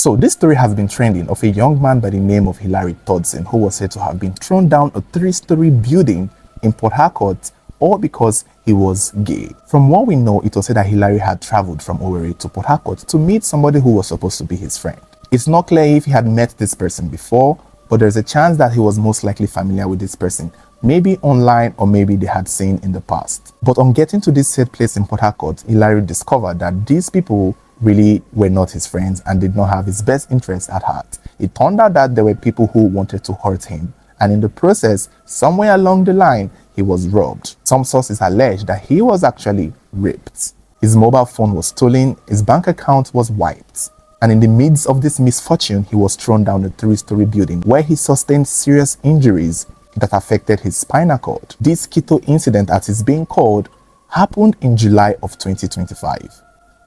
So this story has been trending of a young man by the name of Hilary Todson who was said to have been thrown down a 3-story building in Port Harcourt, all because he was gay. From what we know, it was said that Hilary had traveled from Owerri to Port Harcourt to meet somebody who was supposed to be his friend. It's not clear if he had met this person before, but there's a chance that he was most likely familiar with this person, maybe online or maybe they had seen in the past. But on getting to this said place in Port Harcourt, Hilary discovered that these people really were not his friends and did not have his best interests at heart. It turned out that there were people who wanted to hurt him, and in the process, somewhere along the line, he was robbed. Some sources allege that he was actually raped. His mobile phone was stolen, his bank account was wiped, and in the midst of this misfortune, he was thrown down a 3-story building where he sustained serious injuries that affected his spinal cord. This keto incident, as it's being called, happened in July of 2025.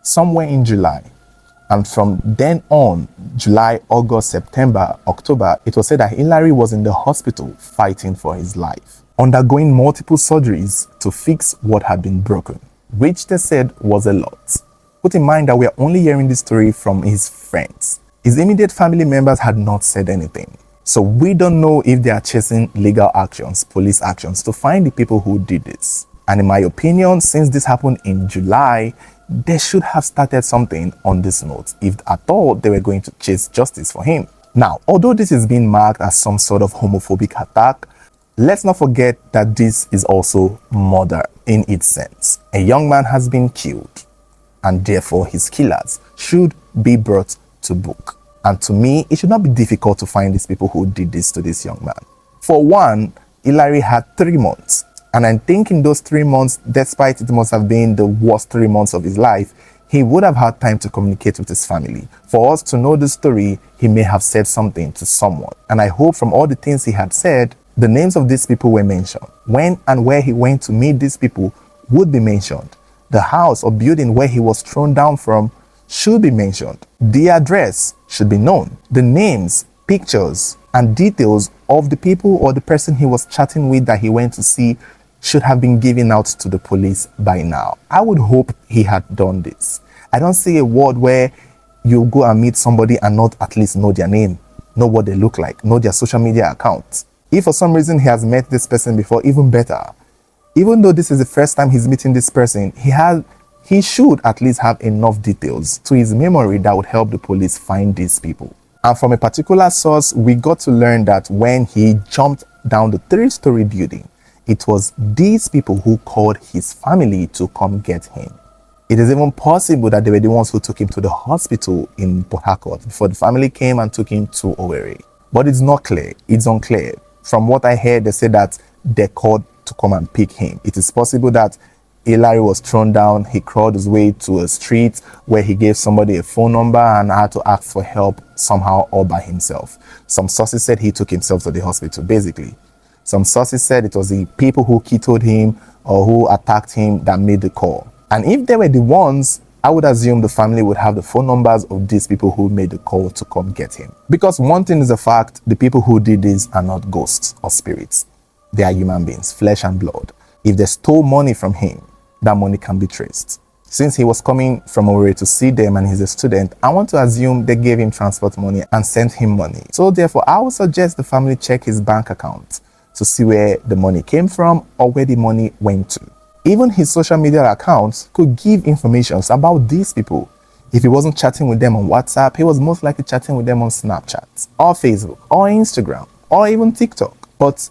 Somewhere in July, and from then on, July, August, September, October, it was said that Hilary was in the hospital fighting for his life, undergoing multiple surgeries to fix what had been broken, which they said was a lot. Put in mind that we are only hearing this story from his friends. His immediate family members had not said anything, so we don't know if they are chasing legal actions, police actions, to find the people who did this. And in my opinion, since this happened in July, they should have started something on this note, if at all they were going to chase justice for him. Now, although this is being marked as some sort of homophobic attack, let's not forget that this is also murder in its sense. A young man has been killed, and therefore his killers should be brought to book. And to me, it should not be difficult to find these people who did this to this young man. For one, Hilary had 3 months. And I think in those 3 months, despite it must have been the worst 3 months of his life, he would have had time to communicate with his family. For us to know the story, he may have said something to someone. And I hope from all the things he had said, the names of these people were mentioned. When and where he went to meet these people would be mentioned. The house or building where he was thrown down from should be mentioned. The address should be known. The names, pictures, and details of the people or the person he was chatting with that he went to see should have been given out to the police by now. I would hope he had done this. I don't see a world where you go and meet somebody and not at least know their name, know what they look like, know their social media accounts. If for some reason he has met this person before, even better. Even though this is the first time he's meeting this person, he should at least have enough details to his memory that would help the police find these people. And from a particular source, we got to learn that when he jumped down the 3-story building, it was these people who called his family to come get him. It is even possible that they were the ones who took him to the hospital in Port Harcourt before the family came and took him to Owerri. But it's not clear. It's unclear. From what I heard, they said that they called to come and pick him. It is possible that Hilary was thrown down. He crawled his way to a street where he gave somebody a phone number and had to ask for help somehow all by himself. Some sources said he took himself to the hospital, basically. Some sources said it was the people who killed him or who attacked him that made the call. And if they were the ones, I would assume the family would have the phone numbers of these people who made the call to come get him. Because one thing is a fact, the people who did this are not ghosts or spirits. They are human beings, flesh and blood. If they stole money from him, that money can be traced. Since he was coming from Owerri to see them and he's a student, I want to assume they gave him transport money and sent him money. So therefore, I would suggest the family check his bank account to see where the money came from or where the money went to. Even his social media accounts could give information about these people. If he wasn't chatting with them on WhatsApp, he was most likely chatting with them on Snapchat or Facebook or Instagram or even TikTok. But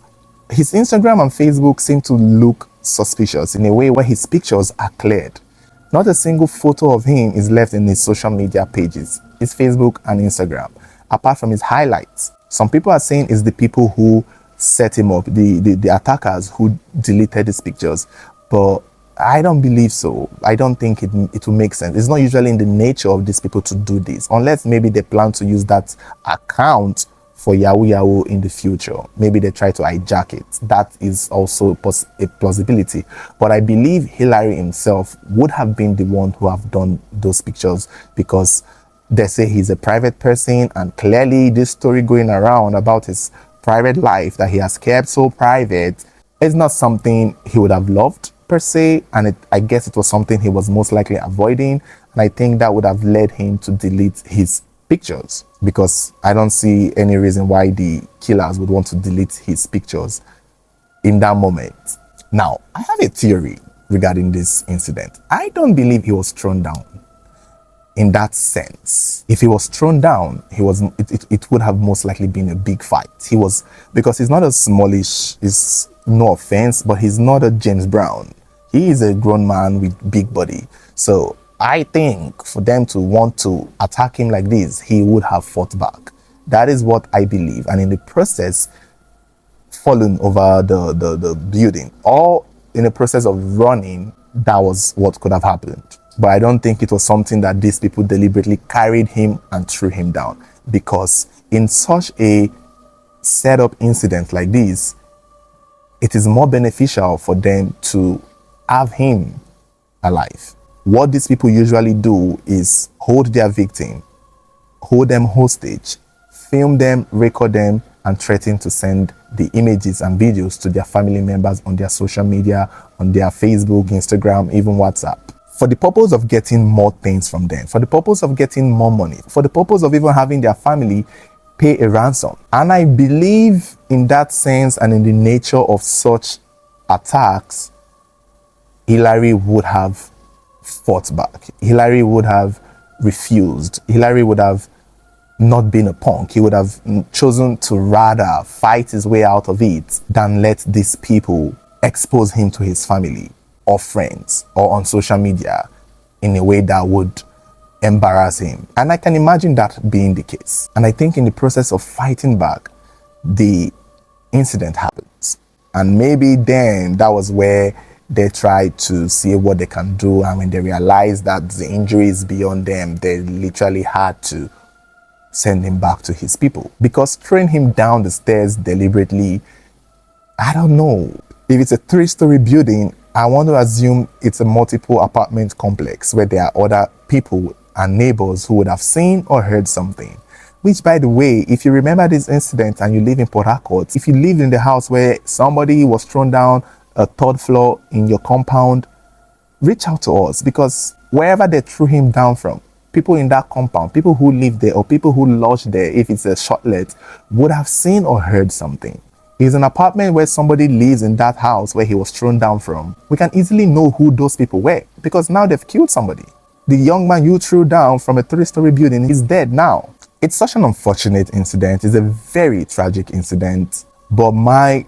his Instagram and Facebook seem to look suspicious in a way where his pictures are cleared. Not a single photo of him is left in his social media pages, his Facebook and Instagram, apart from his highlights. Some people are saying it's the people who set him up, the attackers who deleted his pictures, but I don't believe so. I don't think it will make sense. It's not usually in the nature of these people to do this, unless maybe they plan to use that account for Yahoo in the future. Maybe they try to hijack it. That is also a plausibility. But I believe Hilary himself would have been the one who have done those pictures, because they say he's a private person, and clearly this story going around about his private life that he has kept so private is not something he would have loved per se, and I guess it was something he was most likely avoiding, and I think that would have led him to delete his pictures, because I don't see any reason why the killers would want to delete his pictures in that moment. Now, I have a theory regarding this incident. I don't believe he was thrown down in that sense. If he was thrown down, it would have most likely been a big fight. Because he's not a smallish, is no offense, but he's not a James Brown. He is a grown man with big body. So I think for them to want to attack him like this, he would have fought back. That is what I believe. And in the process, fallen over the building, or in the process of running, that was what could have happened. But I don't think it was something that these people deliberately carried him and threw him down, because in such a setup incident like this, it is more beneficial for them to have him alive. What these people usually do is hold their victim, hold them hostage, film them, record them, and threaten to send the images and videos to their family members on their social media, on their Facebook, Instagram, even WhatsApp, for the purpose of getting more things from them, for the purpose of getting more money, for the purpose of even having their family pay a ransom. And I believe in that sense and in the nature of such attacks, Hillary would have fought back. Hillary would have refused. Hillary would have not been a punk. He would have chosen to rather fight his way out of it than let these people expose him to his family or friends or on social media in a way that would embarrass him. And I can imagine that being the case. And I think in the process of fighting back, the incident happens. And maybe then that was where they tried to see what they can do. And when they realized that the injury is beyond them, they literally had to send him back to his people. Because throwing him down the stairs deliberately, I don't know. If it's a 3-story building, I want to assume it's a multiple apartment complex where there are other people and neighbors who would have seen or heard something. Which, by the way, if you remember this incident and you live in Port Harcourt, if you live in the house where somebody was thrown down a 3rd floor in your compound, reach out to us, because wherever they threw him down from, people in that compound, people who live there or people who lodge there, if it's a shortlet, would have seen or heard something. It's an apartment where somebody lives in that house where he was thrown down from. We can easily know who those people were, because now they've killed somebody. The young man you threw down from a 3-story building is dead now. It's such an unfortunate incident. It's a very tragic incident. But my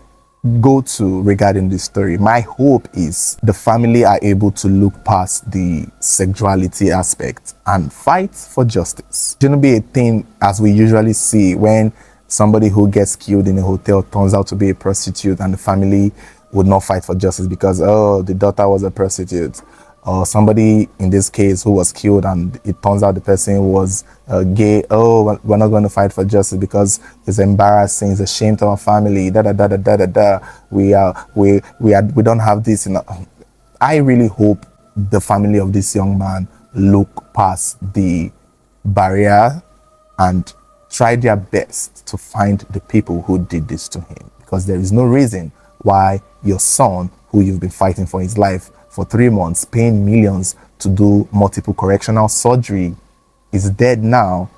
go-to regarding this story, my hope is the family are able to look past the sexuality aspect and fight for justice. It shouldn't be a thing as we usually see when somebody who gets killed in a hotel turns out to be a prostitute, and the family would not fight for justice because, oh, the daughter was a prostitute. Or somebody in this case who was killed and it turns out the person was gay. Oh, we're not going to fight for justice because it's embarrassing, it's a shame to our family. We don't have this. I really hope the family of this young man look past the barrier and try their best to find the people who did this to him, because there is no reason why your son, who you've been fighting for his life for 3 months, paying millions to do multiple correctional surgery, is dead now,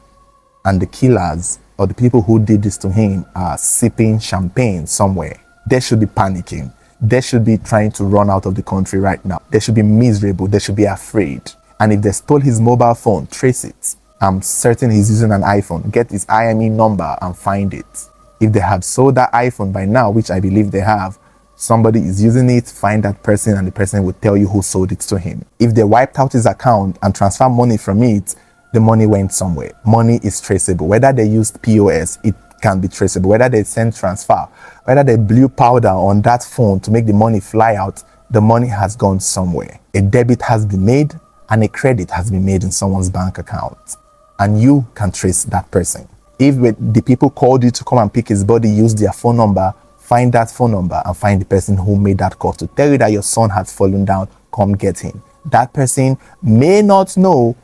and the killers or the people who did this to him are sipping champagne somewhere. They should be panicking. They should be trying to run out of the country right now. They should be miserable. They should be afraid. And if they stole his mobile phone, trace it. I'm certain he's using an iPhone. Get his IME number and find it. If they have sold that iPhone by now, which I believe they have, somebody is using it, find that person, and the person will tell you who sold it to him. If they wiped out his account and transferred money from it, the money went somewhere. Money is traceable. Whether they used POS, it can be traceable. Whether they sent transfer, whether they blew powder on that phone to make the money fly out, the money has gone somewhere. A debit has been made and a credit has been made in someone's bank account. And you can trace that person. If the people called you to come and pick his body, use their phone number, find that phone number and find the person who made that call to tell you that your son has fallen down, come get him. That person may not know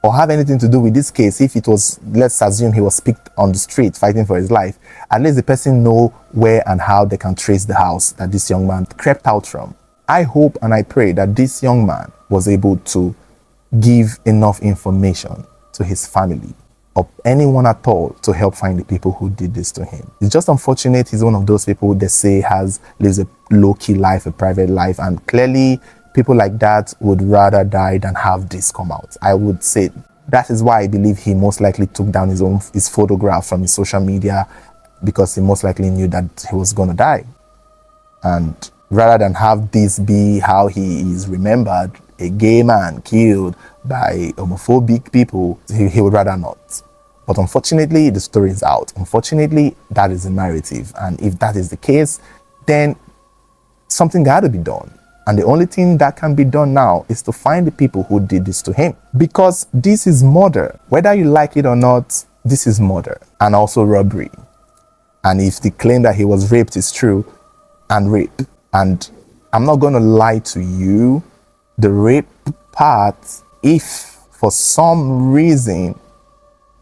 or have anything to do with this case. If it was, let's assume he was picked on the street fighting for his life, at least the person know where and how they can trace the house that this young man crept out from. I hope and I pray that this young man was able to give enough information to his family or anyone at all to help find the people who did this to him. It's just unfortunate he's one of those people they say lives a low-key life, a private life, and clearly people like that would rather die than have this come out. I would say that is why I believe he most likely took down his photograph from his social media, because he most likely knew that he was going to die. And rather than have this be how he is remembered, a gay man killed by homophobic people, he would rather not. But unfortunately, the story is out. Unfortunately, that is the narrative. And if that is the case, then something got to be done. And the only thing that can be done now is to find the people who did this to him. Because this is murder. Whether you like it or not, this is murder. And also robbery. And if the claim that he was raped is true, and rape. And I'm not going to lie to you, the rape part, if for some reason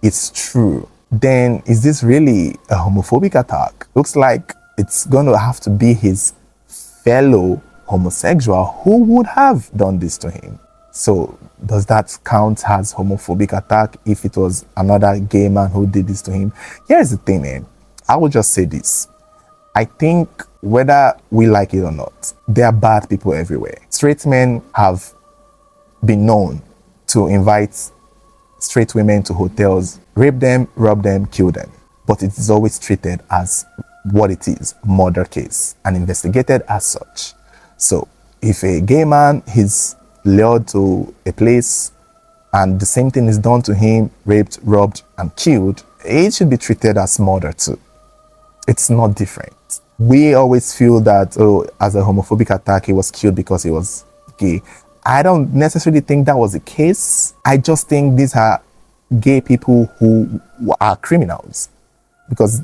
it's true, then is this really a homophobic attack? Looks like it's going to have to be his fellow homosexual who would have done this to him. So does that count as homophobic attack if it was another gay man who did this to him? Here's the thing, I will just say this. I think whether we like it or not, there are bad people everywhere. Straight men have been known to invite straight women to hotels, rape them, rob them, kill them. But it is always treated as what it is, murder case, and investigated as such. So if a gay man is lured to a place and the same thing is done to him, raped, robbed, and killed, it should be treated as murder too. It's not different. We always feel that, as a homophobic attack, he was killed because he was gay. I don't necessarily think that was the case. I just think these are gay people who are criminals. Because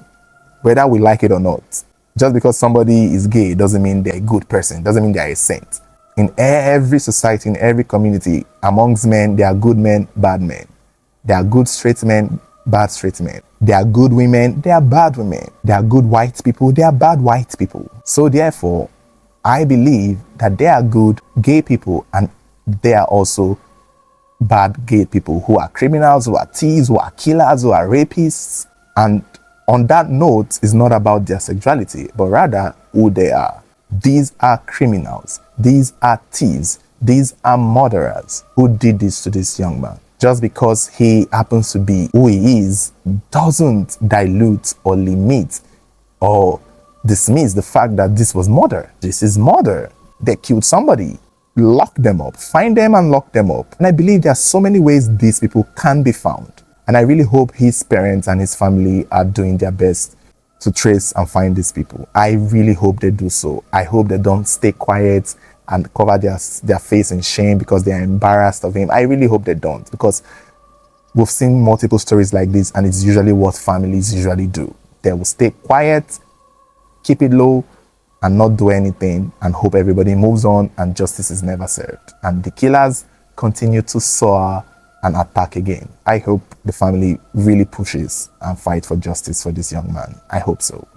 whether we like it or not, just because somebody is gay doesn't mean they're a good person, doesn't mean they're a saint. In every society, in every community, amongst men, there are good men, bad men. There are good straight men, bad straight men. There are good women, there are bad women. There are good white people, there are bad white people. So therefore, I believe that there are good gay people and there are also bad gay people who are criminals, who are thieves, who are killers, who are rapists. And on that note, it's not about their sexuality, but rather who they are. These are criminals. These are thieves. These are murderers who did this to this young man. Just because he happens to be who he is doesn't dilute or limit or dismiss the fact that this was murder. This is murder. They killed somebody. Lock them up. Find them and lock them up. And I believe there are so many ways these people can be found. And I really hope his parents and his family are doing their best to trace and find these people. I really hope they do so. I hope they don't stay quiet and cover their face in shame because they are embarrassed of him. I really hope they don't, because we've seen multiple stories like this and it's usually what families usually do. They will stay quiet, keep it low, and not do anything and hope everybody moves on and justice is never served. And the killers continue to soar and attack again. I hope the family really pushes and fight for justice for this young man. I hope so.